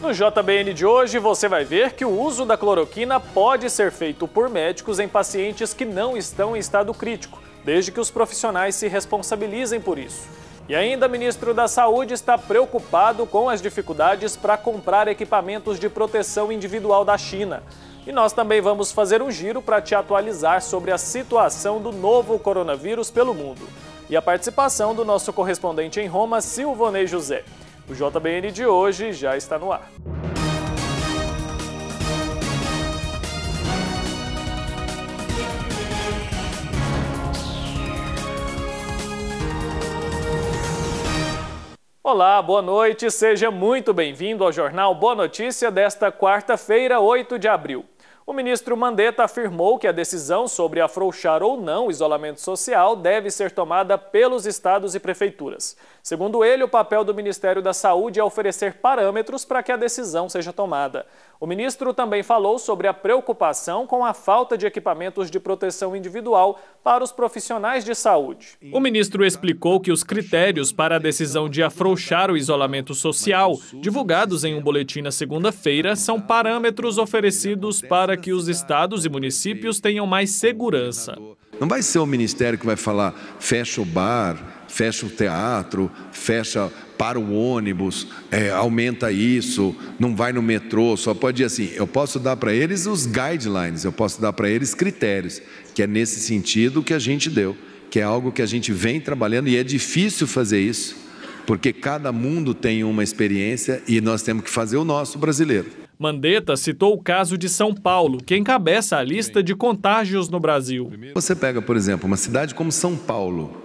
No JBN de hoje, você vai ver que o uso da cloroquina pode ser feito por médicos em pacientes que não estão em estado crítico, desde que os profissionais se responsabilizem por isso. E ainda, o ministro da Saúde está preocupado com as dificuldades para comprar equipamentos de proteção individual da China. E nós também vamos fazer um giro para te atualizar sobre a situação do novo coronavírus pelo mundo. E a participação do nosso correspondente em Roma, Silvonei José. O JBN de hoje já está no ar. Olá, boa noite, seja muito bem-vindo ao Jornal Boa Notícia desta quarta-feira, 8 de abril. O ministro Mandetta afirmou que a decisão sobre afrouxar ou não o isolamento social deve ser tomada pelos estados e prefeituras. Segundo ele, o papel do Ministério da Saúde é oferecer parâmetros para que a decisão seja tomada. O ministro também falou sobre a preocupação com a falta de equipamentos de proteção individual para os profissionais de saúde. O ministro explicou que os critérios para a decisão de afrouxar o isolamento social, divulgados em um boletim na segunda-feira, são parâmetros oferecidos para que os estados e municípios tenham mais segurança. Não vai ser o ministério que vai falar fecha o bar, fecha o teatro, para o ônibus, aumenta isso, não vai no metrô, só pode ir assim. Eu posso dar para eles os guidelines, eu posso dar para eles critérios, que é nesse sentido que a gente deu, que é algo que a gente vem trabalhando e é difícil fazer isso, porque cada mundo tem uma experiência e nós temos que fazer o nosso brasileiro. Mandetta citou o caso de São Paulo, que encabeça a lista de contágios no Brasil. Você pega, por exemplo, uma cidade como São Paulo.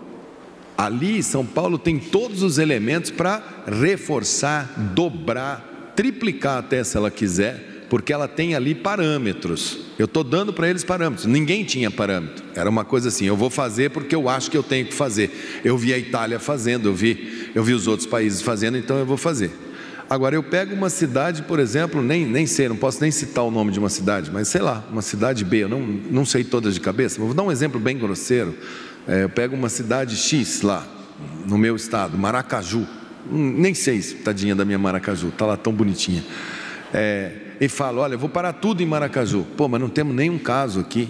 Ali, São Paulo tem todos os elementos para reforçar, dobrar, triplicar até se ela quiser, porque ela tem ali parâmetros. Eu estou dando para eles parâmetros. Ninguém tinha parâmetro. Era uma coisa assim, eu vou fazer porque eu acho que eu tenho que fazer. Eu vi a Itália fazendo, eu vi os outros países fazendo, então eu vou fazer. Agora, eu pego uma cidade, por exemplo, nem sei, não posso nem citar o nome de uma cidade, mas sei lá, uma cidade B, eu não sei todas de cabeça, mas vou dar um exemplo bem grosseiro. Eu pego uma cidade X lá, no meu estado, Maracaju, nem sei, tadinha da minha Maracaju, está lá tão bonitinha, e falo, olha, eu vou parar tudo em Maracaju. Pô, mas não temos nenhum caso aqui.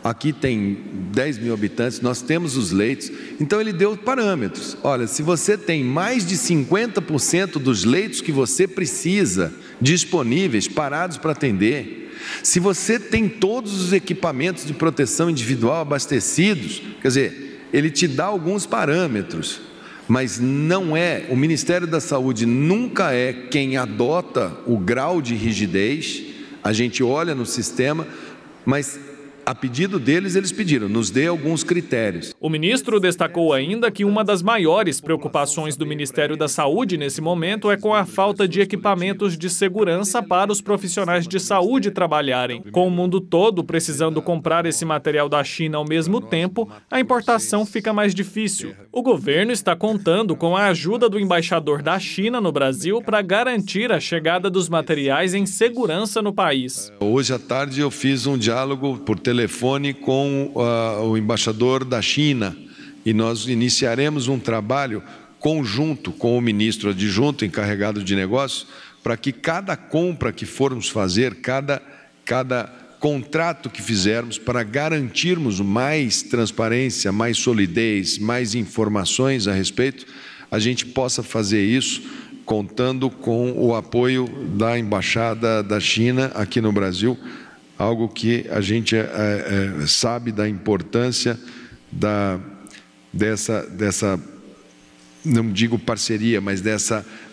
Aqui tem 10 mil habitantes, nós temos os leitos. Então ele deu parâmetros. Olha, se você tem mais de 50% dos leitos que você precisa disponíveis, parados para atender, se você tem todos os equipamentos de proteção individual abastecidos, quer dizer, ele te dá alguns parâmetros, mas não é, o Ministério da Saúde nunca é quem adota o grau de rigidez. A gente olha no sistema, mas a pedido deles, eles pediram, nos dê alguns critérios. O ministro destacou ainda que uma das maiores preocupações do Ministério da Saúde nesse momento é com a falta de equipamentos de segurança para os profissionais de saúde trabalharem. Com o mundo todo precisando comprar esse material da China ao mesmo tempo, a importação fica mais difícil. O governo está contando com a ajuda do embaixador da China no Brasil para garantir a chegada dos materiais em segurança no país. Hoje à tarde eu fiz um diálogo por telefone com o embaixador da China e nós iniciaremos um trabalho conjunto com o ministro adjunto encarregado de negócios para que cada compra que formos fazer, cada contrato que fizermos para garantirmos mais transparência, mais solidez, mais informações a respeito, a gente possa fazer isso contando com o apoio da Embaixada da China aqui no Brasil, algo que a gente sabe da importância dessa, não digo parceria, mas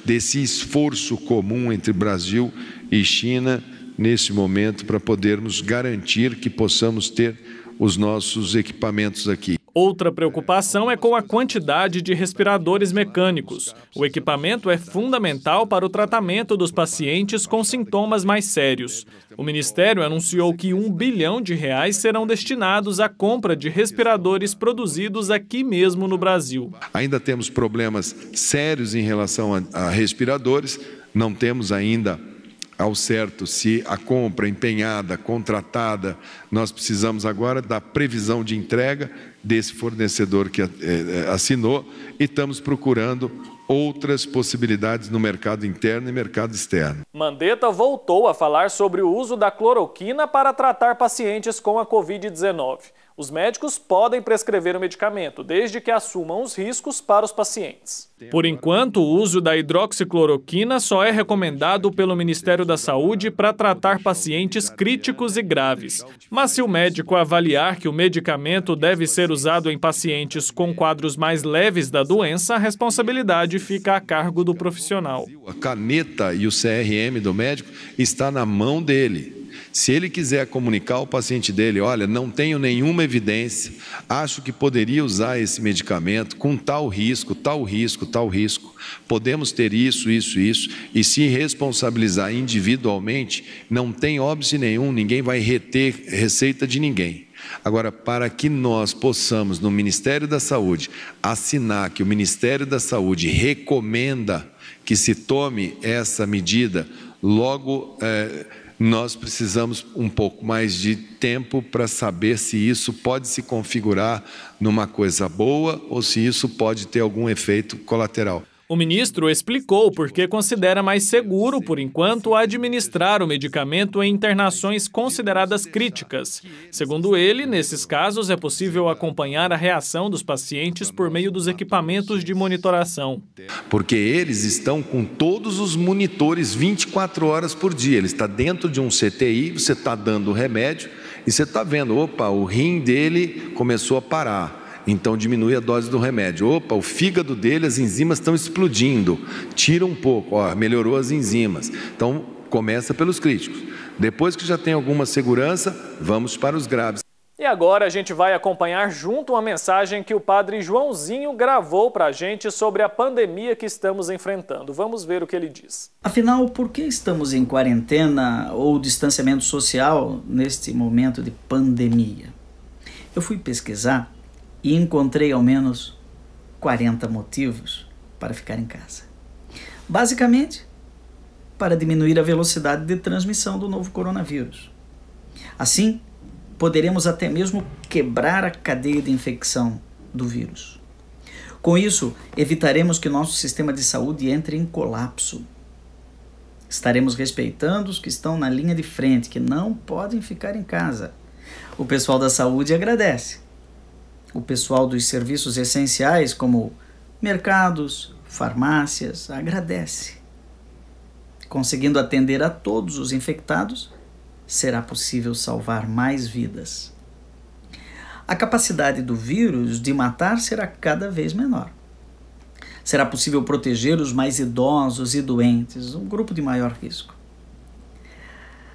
desse esforço comum entre Brasil e China nesse momento para podermos garantir que possamos ter os nossos equipamentos aqui. Outra preocupação é com a quantidade de respiradores mecânicos. O equipamento é fundamental para o tratamento dos pacientes com sintomas mais sérios. O Ministério anunciou que R$1 bilhão serão destinados à compra de respiradores produzidos aqui mesmo no Brasil. Ainda temos problemas sérios em relação a respiradores, não temos ainda ao certo se a compra empenhada, contratada, nós precisamos agora da previsão de entrega desse fornecedor que assinou e estamos procurando outras possibilidades no mercado interno e mercado externo. Mandetta voltou a falar sobre o uso da cloroquina para tratar pacientes com a Covid-19. Os médicos podem prescrever o medicamento, desde que assumam os riscos para os pacientes. Por enquanto, o uso da hidroxicloroquina só é recomendado pelo Ministério da Saúde para tratar pacientes críticos e graves. Mas se o médico avaliar que o medicamento deve ser usado em pacientes com quadros mais leves da doença, a responsabilidade fica a cargo do profissional. A caneta e o CRM do médico está na mão dele. Se ele quiser comunicar ao paciente dele, olha, não tenho nenhuma evidência, acho que poderia usar esse medicamento com tal risco, tal risco, tal risco, podemos ter isso, isso, isso, e se responsabilizar individualmente, não tem óbice nenhum, ninguém vai reter receita de ninguém. Agora, para que nós possamos, no Ministério da Saúde, assinar que o Ministério da Saúde recomenda que se tome essa medida, logo nós precisamos um pouco mais de tempo para saber se isso pode se configurar numa coisa boa ou se isso pode ter algum efeito colateral. O ministro explicou por que considera mais seguro, por enquanto, administrar o medicamento em internações consideradas críticas. Segundo ele, nesses casos é possível acompanhar a reação dos pacientes por meio dos equipamentos de monitoração. Porque eles estão com todos os monitores 24 horas por dia. Ele está dentro de um CTI, você está dando o remédio e você está vendo, opa, o rim dele começou a parar. Então diminui a dose do remédio. Opa, o fígado dele, as enzimas estão explodindo. Tira um pouco, ó, melhorou as enzimas. Então começa pelos críticos. Depois que já tem alguma segurança, vamos para os graves. E agora a gente vai acompanhar junto uma mensagem que o padre Joãozinho gravou para a gente sobre a pandemia que estamos enfrentando. Vamos ver o que ele diz. Afinal, por que estamos em quarentena ou distanciamento social neste momento de pandemia? Eu fui pesquisar e encontrei ao menos 40 motivos para ficar em casa. Basicamente, para diminuir a velocidade de transmissão do novo coronavírus. Assim, poderemos até mesmo quebrar a cadeia de infecção do vírus. Com isso, evitaremos que nosso sistema de saúde entre em colapso. Estaremos respeitando os que estão na linha de frente, que não podem ficar em casa. O pessoal da saúde agradece. O pessoal dos serviços essenciais, como mercados, farmácias, agradece. Conseguindo atender a todos os infectados, será possível salvar mais vidas. A capacidade do vírus de matar será cada vez menor. Será possível proteger os mais idosos e doentes, um grupo de maior risco.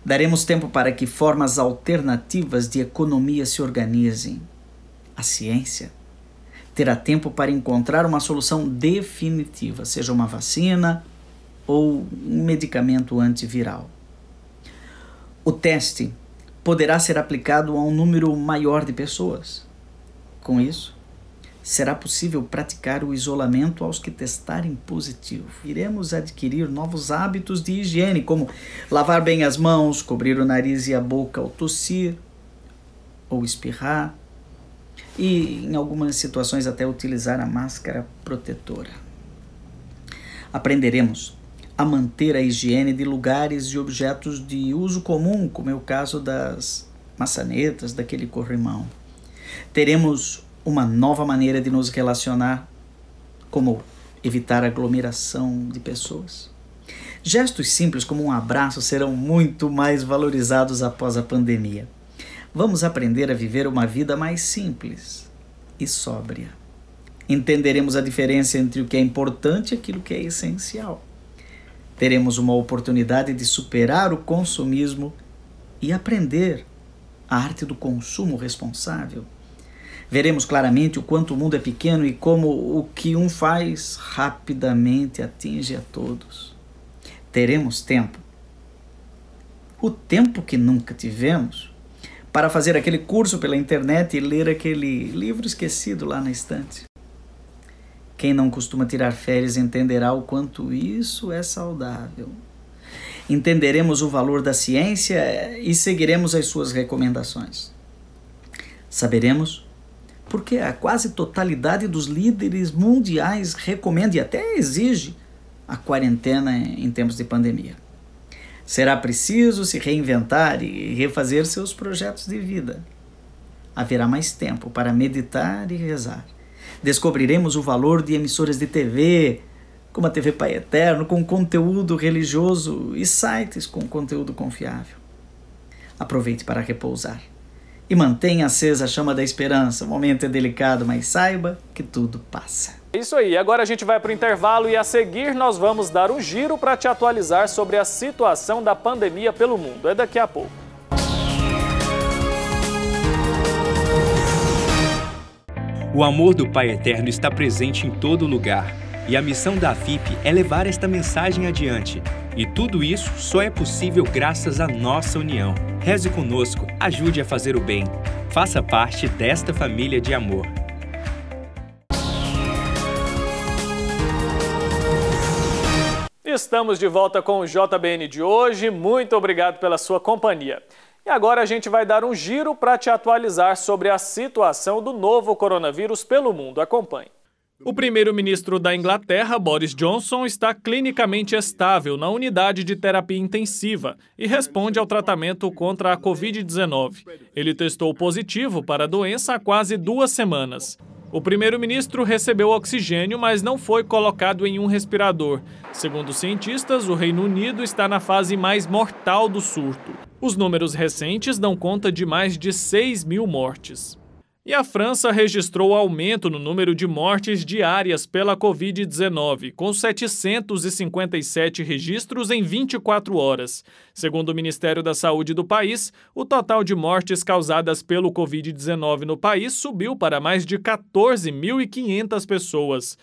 Daremos tempo para que formas alternativas de economia se organizem. A ciência terá tempo para encontrar uma solução definitiva, seja uma vacina ou um medicamento antiviral. O teste poderá ser aplicado a um número maior de pessoas. Com isso, será possível praticar o isolamento aos que testarem positivo. Iremos adquirir novos hábitos de higiene, como lavar bem as mãos, cobrir o nariz e a boca ao tossir ou espirrar, e, em algumas situações, até utilizar a máscara protetora. Aprenderemos a manter a higiene de lugares e objetos de uso comum, como é o caso das maçanetas, daquele corrimão. Teremos uma nova maneira de nos relacionar, como evitar aglomeração de pessoas. Gestos simples como um abraço serão muito mais valorizados após a pandemia. Vamos aprender a viver uma vida mais simples e sóbria. Entenderemos a diferença entre o que é importante e aquilo que é essencial. Teremos uma oportunidade de superar o consumismo e aprender a arte do consumo responsável. Veremos claramente o quanto o mundo é pequeno e como o que um faz rapidamente atinge a todos. Teremos tempo, o tempo que nunca tivemos, para fazer aquele curso pela internet e ler aquele livro esquecido lá na estante. Quem não costuma tirar férias entenderá o quanto isso é saudável. Entenderemos o valor da ciência e seguiremos as suas recomendações. Saberemos porque a quase totalidade dos líderes mundiais recomenda e até exige a quarentena em tempos de pandemia. Será preciso se reinventar e refazer seus projetos de vida. Haverá mais tempo para meditar e rezar. Descobriremos o valor de emissoras de TV, como a TV Pai Eterno, com conteúdo religioso e sites com conteúdo confiável. Aproveite para repousar e mantenha acesa a chama da esperança. O momento é delicado, mas saiba que tudo passa. É isso aí, agora a gente vai para o intervalo e a seguir nós vamos dar um giro para te atualizar sobre a situação da pandemia pelo mundo. É daqui a pouco. O amor do Pai Eterno está presente em todo lugar e a missão da FIP é levar esta mensagem adiante. E tudo isso só é possível graças à nossa união. Reze conosco, ajude a fazer o bem. Faça parte desta família de amor. Estamos de volta com o JBN de hoje. Muito obrigado pela sua companhia. E agora a gente vai dar um giro para te atualizar sobre a situação do novo coronavírus pelo mundo. Acompanhe. O primeiro-ministro da Inglaterra, Boris Johnson, está clinicamente estável na unidade de terapia intensiva e responde ao tratamento contra a Covid-19. Ele testou positivo para a doença há quase 2 semanas. O primeiro-ministro recebeu oxigênio, mas não foi colocado em um respirador. Segundo cientistas, o Reino Unido está na fase mais mortal do surto. Os números recentes dão conta de mais de 6.000 mortes. E a França registrou aumento no número de mortes diárias pela Covid-19, com 757 registros em 24 horas. Segundo o Ministério da Saúde do país, o total de mortes causadas pelo Covid-19 no país subiu para mais de 14.500 pessoas.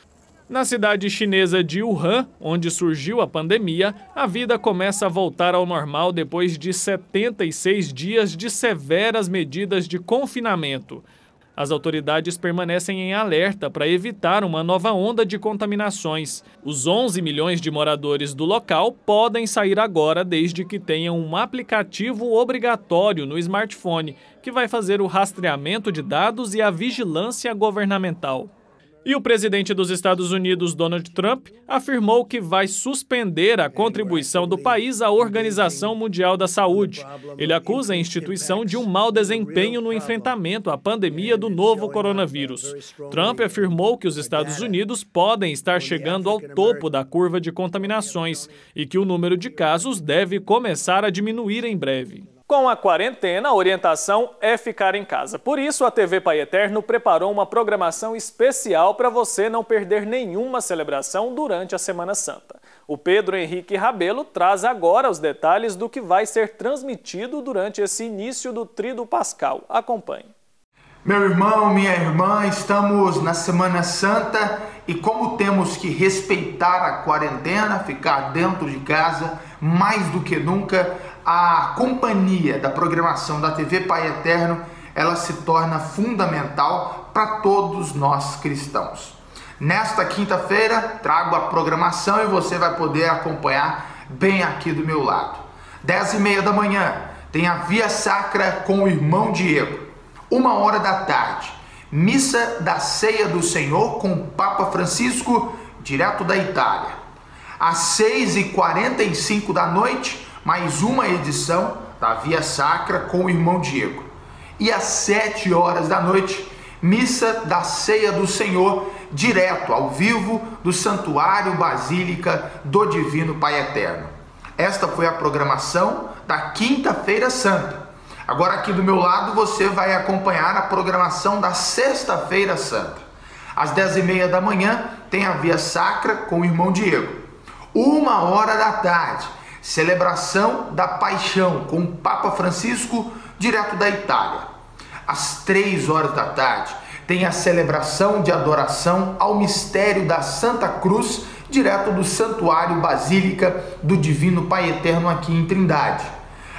Na cidade chinesa de Wuhan, onde surgiu a pandemia, a vida começa a voltar ao normal depois de 76 dias de severas medidas de confinamento. As autoridades permanecem em alerta para evitar uma nova onda de contaminações. Os 11 milhões de moradores do local podem sair agora desde que tenham um aplicativo obrigatório no smartphone, que vai fazer o rastreamento de dados e a vigilância governamental. E o presidente dos Estados Unidos, Donald Trump, afirmou que vai suspender a contribuição do país à Organização Mundial da Saúde. Ele acusa a instituição de um mau desempenho no enfrentamento à pandemia do novo coronavírus. Trump afirmou que os Estados Unidos podem estar chegando ao topo da curva de contaminações e que o número de casos deve começar a diminuir em breve. Com a quarentena, a orientação é ficar em casa. Por isso, a TV Pai Eterno preparou uma programação especial para você não perder nenhuma celebração durante a Semana Santa. O Pedro Henrique Rabelo traz agora os detalhes do que vai ser transmitido durante esse início do Tríduo Pascal. Acompanhe. Meu irmão, minha irmã, estamos na Semana Santa e como temos que respeitar a quarentena, ficar dentro de casa, mais do que nunca, a companhia da programação da TV Pai Eterno, ela se torna fundamental para todos nós cristãos. Nesta quinta-feira, trago a programação e você vai poder acompanhar bem aqui do meu lado. 10h30 da manhã, tem a Via Sacra com o irmão Diego. 1h da tarde, Missa da Ceia do Senhor com o Papa Francisco, direto da Itália. Às 6h45 da noite, mais uma edição da Via Sacra com o irmão Diego. E às 7h da noite, Missa da Ceia do Senhor, direto ao vivo do Santuário Basílica do Divino Pai Eterno. Esta foi a programação da Quinta-feira Santa. Agora aqui do meu lado você vai acompanhar a programação da Sexta-feira Santa. Às 10h30 da manhã tem a Via Sacra com o irmão Diego. 1h da tarde, celebração da Paixão com o Papa Francisco, direto da Itália. Às 3h da tarde, tem a celebração de adoração ao mistério da Santa Cruz, direto do Santuário Basílica do Divino Pai Eterno aqui em Trindade.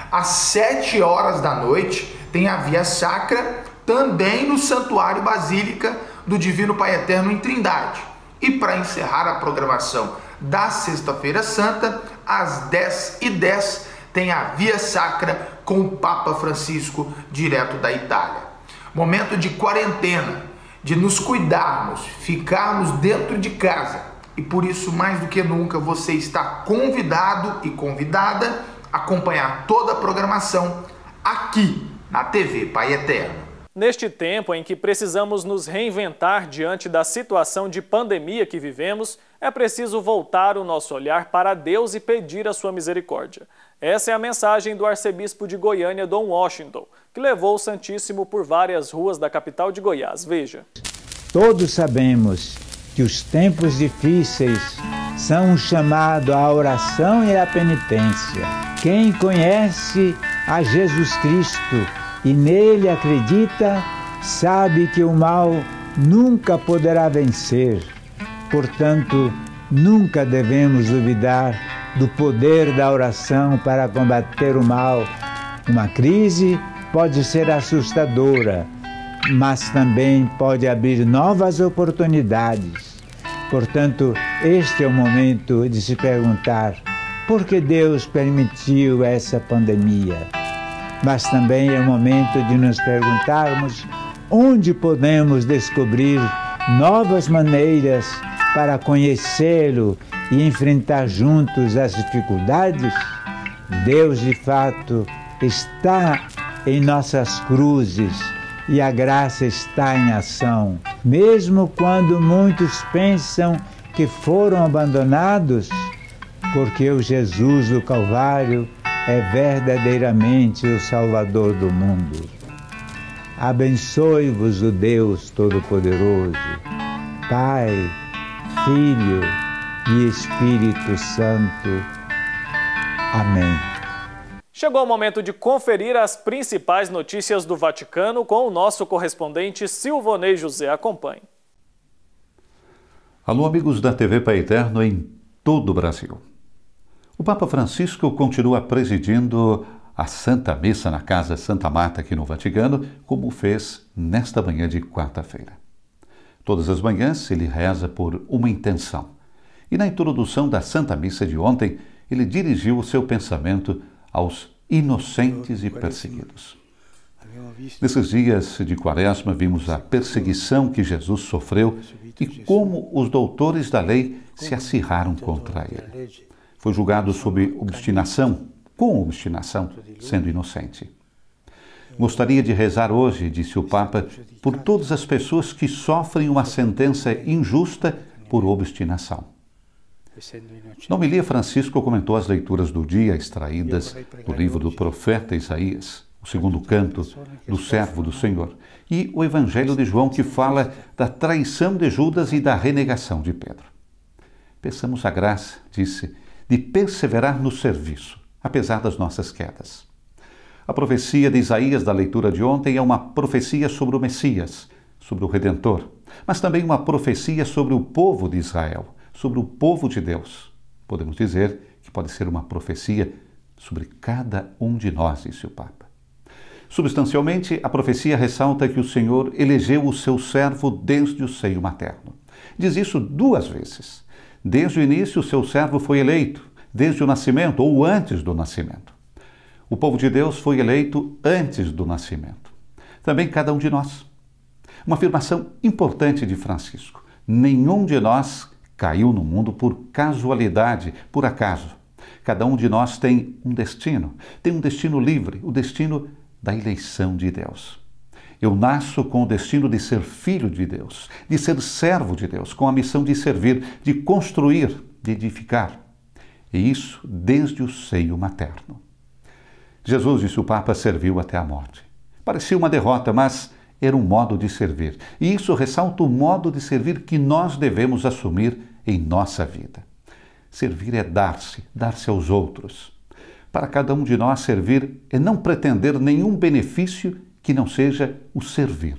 Às 7h da noite, tem a Via Sacra, também no Santuário Basílica do Divino Pai Eterno em Trindade. E para encerrar a programação da Sexta-feira Santa, às 10h10, tem a Via Sacra com o Papa Francisco, direto da Itália. Momento de quarentena. de nos cuidarmos, ficarmos dentro de casa. E por isso, mais do que nunca, você está convidado e convidada a acompanhar toda a programação aqui na TV Pai Eterno. Neste tempo em que precisamos nos reinventar diante da situação de pandemia que vivemos, é preciso voltar o nosso olhar para Deus e pedir a sua misericórdia. Essa é a mensagem do arcebispo de Goiânia, Dom Washington, que levou o Santíssimo por várias ruas da capital de Goiás. Veja. Todos sabemos que os tempos difíceis são um chamado à oração e à penitência. Quem conhece a Jesus Cristo e nele acredita, sabe que o mal nunca poderá vencer. Portanto, nunca devemos duvidar do poder da oração para combater o mal. Uma crise pode ser assustadora, mas também pode abrir novas oportunidades. Portanto, este é o momento de se perguntar por que Deus permitiu essa pandemia. Mas também é o momento de nos perguntarmos onde podemos descobrir novas maneiras para conhecê-lo e enfrentar juntos as dificuldades. Deus, de fato, está em nossas cruzes e a graça está em ação. Mesmo quando muitos pensam que foram abandonados, porque o Jesus do Calvário é verdadeiramente o Salvador do mundo. Abençoe-vos o Deus Todo-Poderoso, Pai, Filho e Espírito Santo. Amém. Chegou o momento de conferir as principais notícias do Vaticano com o nosso correspondente Silvonei José. Acompanhe. Alô, amigos da TV Pai Eterno em todo o Brasil. O Papa Francisco continua presidindo a Santa Missa na Casa Santa Marta aqui no Vaticano, como fez nesta manhã de quarta-feira. Todas as manhãs ele reza por uma intenção. E na introdução da Santa Missa de ontem, ele dirigiu o seu pensamento aos inocentes e perseguidos. Nesses dias de Quaresma, vimos a perseguição que Jesus sofreu e como os doutores da lei se acirraram contra ele. Foi julgado sob obstinação, com obstinação, sendo inocente. Gostaria de rezar hoje, disse o Papa, por todas as pessoas que sofrem uma sentença injusta por obstinação. Na homilia, Francisco comentou as leituras do dia extraídas do livro do profeta Isaías, o segundo canto do servo do Senhor, e o Evangelho de João, que fala da traição de Judas e da renegação de Pedro. Peçamos a graça, disse, de perseverar no serviço, apesar das nossas quedas. A profecia de Isaías da leitura de ontem é uma profecia sobre o Messias, sobre o Redentor, mas também uma profecia sobre o povo de Israel, sobre o povo de Deus. Podemos dizer que pode ser uma profecia sobre cada um de nós, disse o Papa. Substancialmente, a profecia ressalta que o Senhor elegeu o seu servo desde o seio materno. Diz isso duas vezes. Desde o início, o seu servo foi eleito, desde o nascimento ou antes do nascimento. O povo de Deus foi eleito antes do nascimento. Também cada um de nós. Uma afirmação importante de Francisco. Nenhum de nós caiu no mundo por casualidade, por acaso. Cada um de nós tem um destino livre, o destino da eleição de Deus. Eu nasço com o destino de ser filho de Deus, de ser servo de Deus, com a missão de servir, de construir, de edificar. E isso desde o seio materno. Jesus, disse o Papa, serviu até a morte. Parecia uma derrota, mas era um modo de servir. E isso ressalta o modo de servir que nós devemos assumir em nossa vida. Servir é dar-se aos outros. Para cada um de nós, servir é não pretender nenhum benefício que não seja o servir.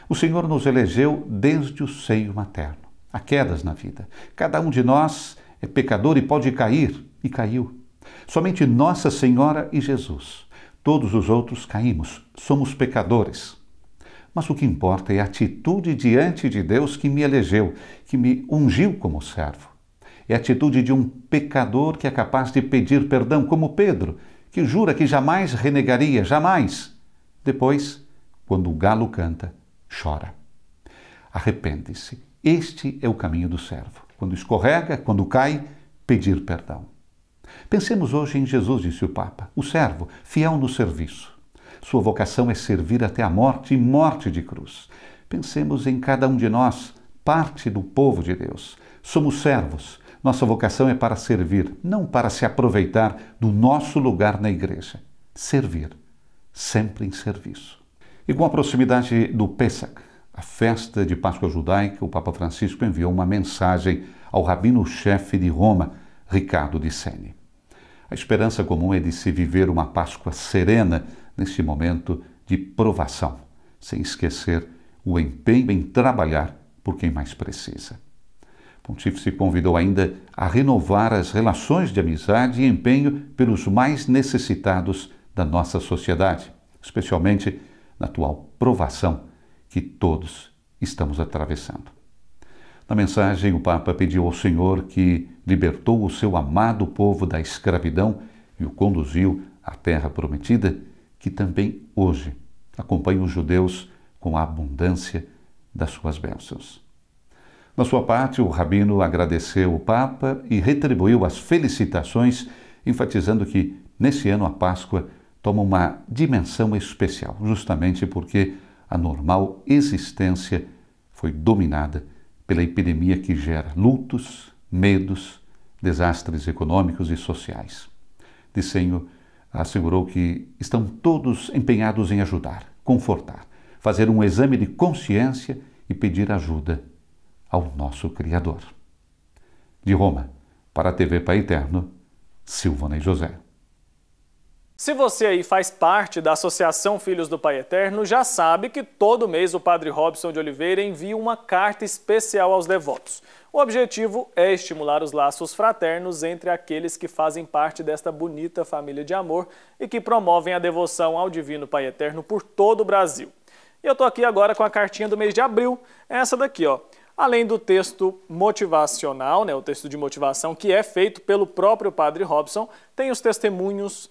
O Senhor nos elegeu desde o seio materno. Há quedas na vida. Cada um de nós é pecador e pode cair, e caiu. Somente Nossa Senhora e Jesus. Todos os outros caímos, somos pecadores. Mas o que importa é a atitude diante de Deus que me elegeu, que me ungiu como servo. É a atitude de um pecador que é capaz de pedir perdão, como Pedro, que jura que jamais renegaria, jamais. Depois, quando o galo canta, chora. Arrepende-se. Este é o caminho do servo. Quando escorrega, quando cai, pedir perdão. Pensemos hoje em Jesus, disse o Papa, o servo, fiel no serviço. Sua vocação é servir até a morte e morte de cruz. Pensemos em cada um de nós, parte do povo de Deus. Somos servos. Nossa vocação é para servir, não para se aproveitar do nosso lugar na igreja. Servir, sempre em serviço. E com a proximidade do Pêssach, a festa de Páscoa judaica, o Papa Francisco enviou uma mensagem ao rabino-chefe de Roma, Ricardo de Sene. A esperança comum é de se viver uma Páscoa serena neste momento de provação, sem esquecer o empenho em trabalhar por quem mais precisa. O Pontífice convidou ainda a renovar as relações de amizade e empenho pelos mais necessitados da nossa sociedade, especialmente na atual provação que todos estamos atravessando. Na mensagem, o Papa pediu ao Senhor que libertou o seu amado povo da escravidão e o conduziu à terra prometida, que também hoje acompanha os judeus com a abundância das suas bênçãos. Na sua parte, o rabino agradeceu o Papa e retribuiu as felicitações, enfatizando que, nesse ano, a Páscoa toma uma dimensão especial, justamente porque a normal existência foi dominada pela epidemia que gera lutos, medos, desastres econômicos e sociais. Dissenho assegurou que estão todos empenhados em ajudar, confortar, fazer um exame de consciência e pedir ajuda ao nosso Criador. De Roma, para a TV Pai Eterno, Silvana e José. Se você aí faz parte da Associação Filhos do Pai Eterno, já sabe que todo mês o Padre Robson de Oliveira envia uma carta especial aos devotos. O objetivo é estimular os laços fraternos entre aqueles que fazem parte desta bonita família de amor e que promovem a devoção ao Divino Pai Eterno por todo o Brasil. E eu estou aqui agora com a cartinha do mês de abril, essa daqui, ó. Além do texto motivacional, o texto de motivação que é feito pelo próprio Padre Robson, tem os testemunhos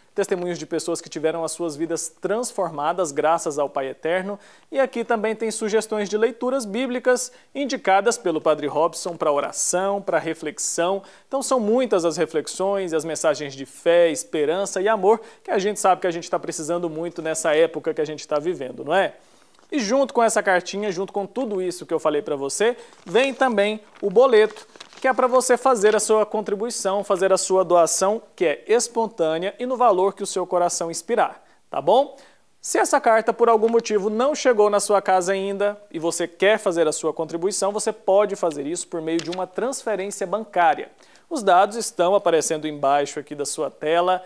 de pessoas que tiveram as suas vidas transformadas graças ao Pai Eterno. E aqui também tem sugestões de leituras bíblicas indicadas pelo Padre Robson para oração, para reflexão. Então são muitas as reflexões, as mensagens de fé, esperança e amor que a gente sabe que a gente está precisando muito nessa época que a gente está vivendo, não é? E junto com essa cartinha, junto com tudo isso que eu falei para você, vem também o boleto, que é para você fazer a sua contribuição, fazer a sua doação, que é espontânea e no valor que o seu coração inspirar, tá bom? Se essa carta, por algum motivo, não chegou na sua casa ainda e você quer fazer a sua contribuição, você pode fazer isso por meio de uma transferência bancária. Os dados estão aparecendo embaixo aqui da sua tela.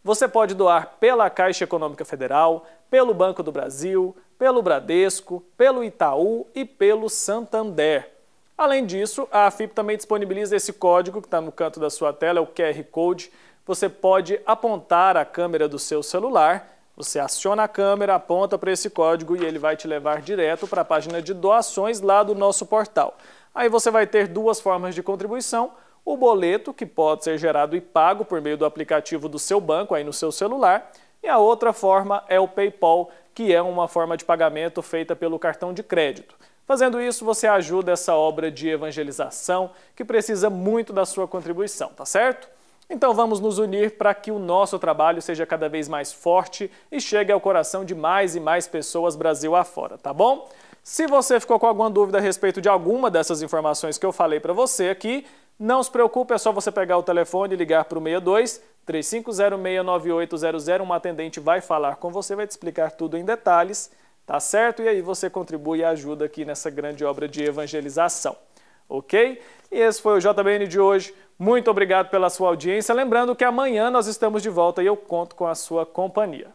Você pode doar pela Caixa Econômica Federal, pelo Banco do Brasil, pelo Bradesco, pelo Itaú e pelo Santander. Além disso, a AFIP também disponibiliza esse código que está no canto da sua tela, é o QR Code. Você pode apontar a câmera do seu celular, você aciona a câmera, aponta para esse código e ele vai te levar direto para a página de doações lá do nosso portal. Aí você vai ter duas formas de contribuição. O boleto, que pode ser gerado e pago por meio do aplicativo do seu banco aí no seu celular, e a outra forma é o PayPal, que é uma forma de pagamento feita pelo cartão de crédito. Fazendo isso, você ajuda essa obra de evangelização que precisa muito da sua contribuição, tá certo? Então vamos nos unir para que o nosso trabalho seja cada vez mais forte e chegue ao coração de mais e mais pessoas Brasil afora, tá bom? Se você ficou com alguma dúvida a respeito de alguma dessas informações que eu falei para você aqui, não se preocupe, é só você pegar o telefone e ligar para o 62 35069800, uma atendente vai falar com você, vai te explicar tudo em detalhes, tá certo? E aí você contribui e ajuda aqui nessa grande obra de evangelização, ok? E esse foi o JBN de hoje, muito obrigado pela sua audiência, lembrando que amanhã nós estamos de volta e eu conto com a sua companhia.